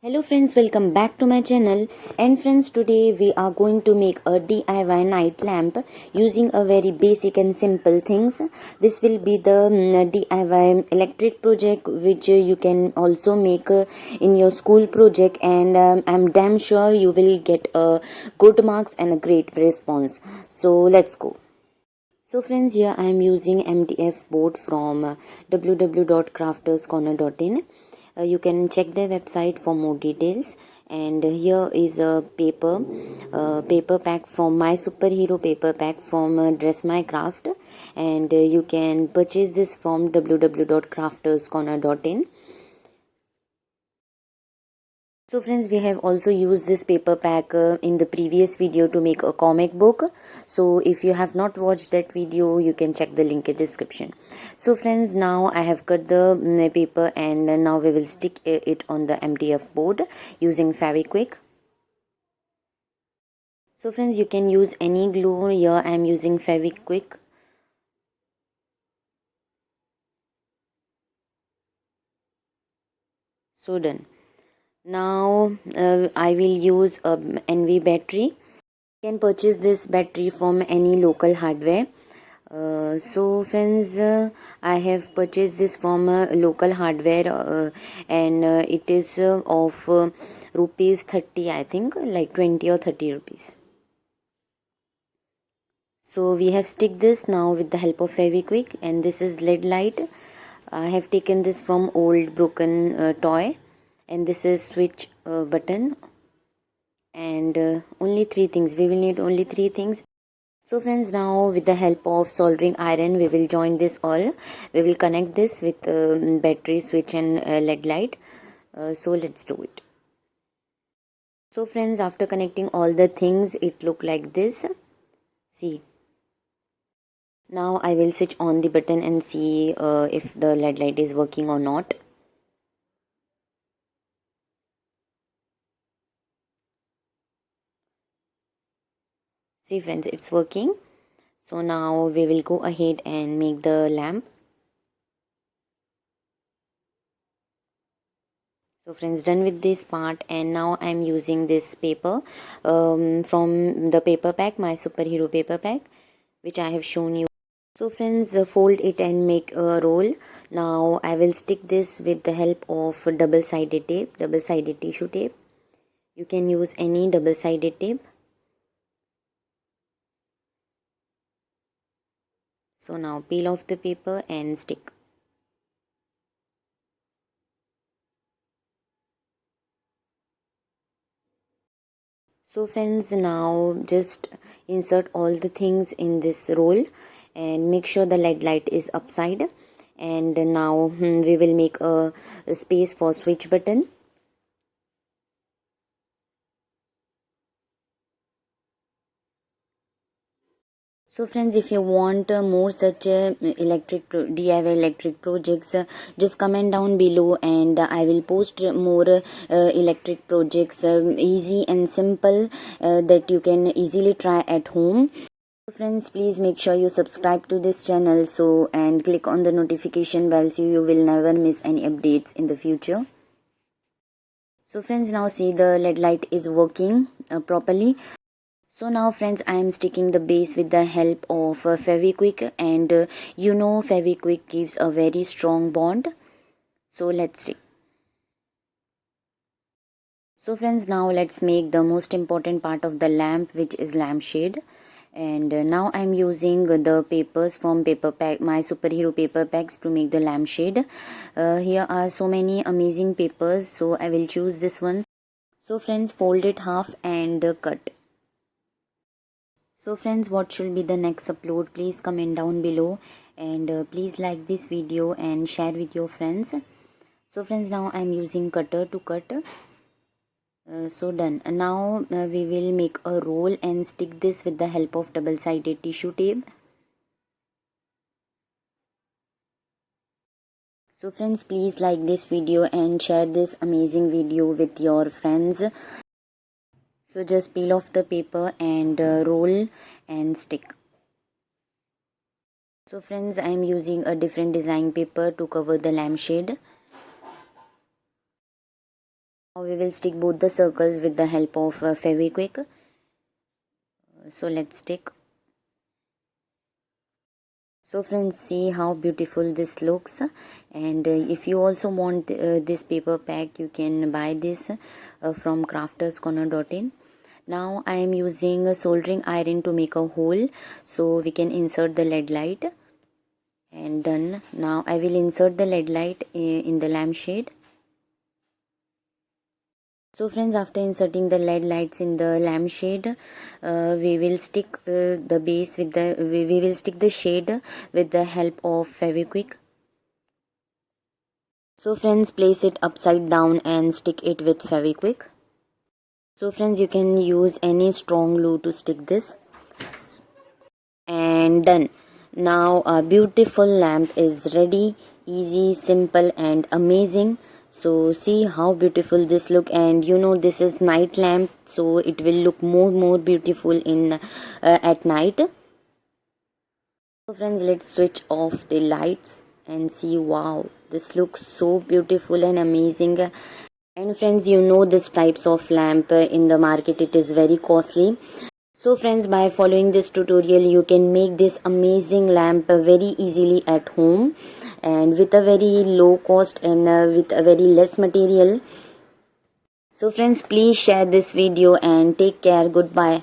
Hello friends, welcome back to my channel. And friends, today we are going to make a DIY night lamp using a very basic and simple things. This will be the DIY electric project which you can also make in your school project, and I'm damn sure you will get good marks and a great response. So let's go. So friends, here I am using MDF board from www.crafterscorner.in. You can check their website for more details. And here is a paper pack from my superhero paper pack from Dress My Craft, and you can purchase this from www.crafterscorner.in. So friends, we have also used this paper pack in the previous video to make a comic book. So if you have not watched that video, you can check the link in description. So friends, now I have cut the paper, and now we will stick it on the MDF board using Fevikwik. So friends, you can use any glue. Here I am using Fevikwik. So done. Now I will use a NV battery. You can purchase this battery from any local hardware. So friends, I have purchased this from local hardware, and it is of rupees 30, I think, like 20 or 30 rupees. So we have stick this now with the help of Fevikwik, and this is LED light. I have taken this from old broken toy, and this is switch button, and only three things. We will need only three things. So friends, now with the help of soldering iron, we will join this all. We will connect this with battery, switch and LED light. So let's do it. So friends, after connecting all the things, it look like this. See. Now I will switch on the button and see if the LED light is working or not. See friends, it's working. So now we will go ahead and make the lamp. So friends, done with this part, and now I'm using this paper from the paper pack, my superhero paper pack, which I have shown you. So friends, fold it and make a roll. Now I will stick this with the help of double-sided tape, double-sided tissue tape. You can use any double-sided tape. So now peel off the paper and stick. So friends, now just insert all the things in this roll and make sure the LED light is upside. And now we will make a space for switch button. So friends, if you want more such DIY electric projects, just comment down below, and I will post more electric projects, easy and simple, that you can easily try at home. So friends, please make sure you subscribe to this channel and click on the notification bell so you will never miss any updates in the future. So friends, now see the LED light is working properly. So now friends, I am sticking the base with the help of Fevikwik, and Fevikwik gives a very strong bond. So let's stick. So friends, now let's make the most important part of the lamp, which is lampshade. And now I'm using the papers from paper pack, my superhero paper packs, to make the lampshade. Here are so many amazing papers, so I will choose this one. So friends, fold it half and cut. So friends, what should be the next upload? Please comment down below, and please like this video and share with your friends. So friends, now I'm using cutter to cut. So done. And now we will make a roll and stick this with the help of double-sided tissue tape. So friends, please like this video and share this amazing video with your friends. So just peel off the paper and roll and stick. So friends, I am using a different design paper to cover the lampshade. Now we will stick both the circles with the help of Fevikwik. So let's stick. So friends, see how beautiful this looks, and if you also want this paper pack, you can buy this from crafterscorner.in. Now I am using a soldering iron to make a hole, so we can insert the LED light, and done. Now I will insert the LED light in the lampshade. So friends, after inserting the LED lights in the lampshade, we will stick the base with the we will stick the shade with the help of Fevikwik. So friends, place it upside down and stick it with Fevikwik. So friends, you can use any strong glue to stick this, and done. Now our beautiful lamp is ready. Easy, simple and amazing. So see how beautiful this look, and you know this is night lamp, so it will look more beautiful in at night. So friends, let's switch off the lights and see. Wow, this looks so beautiful and amazing. And friends, you know this types of lamp in the market, it is very costly. So friends, by following this tutorial, you can make this amazing lamp very easily at home and with a very low cost and with a very less material. So friends, please share this video and take care. Goodbye.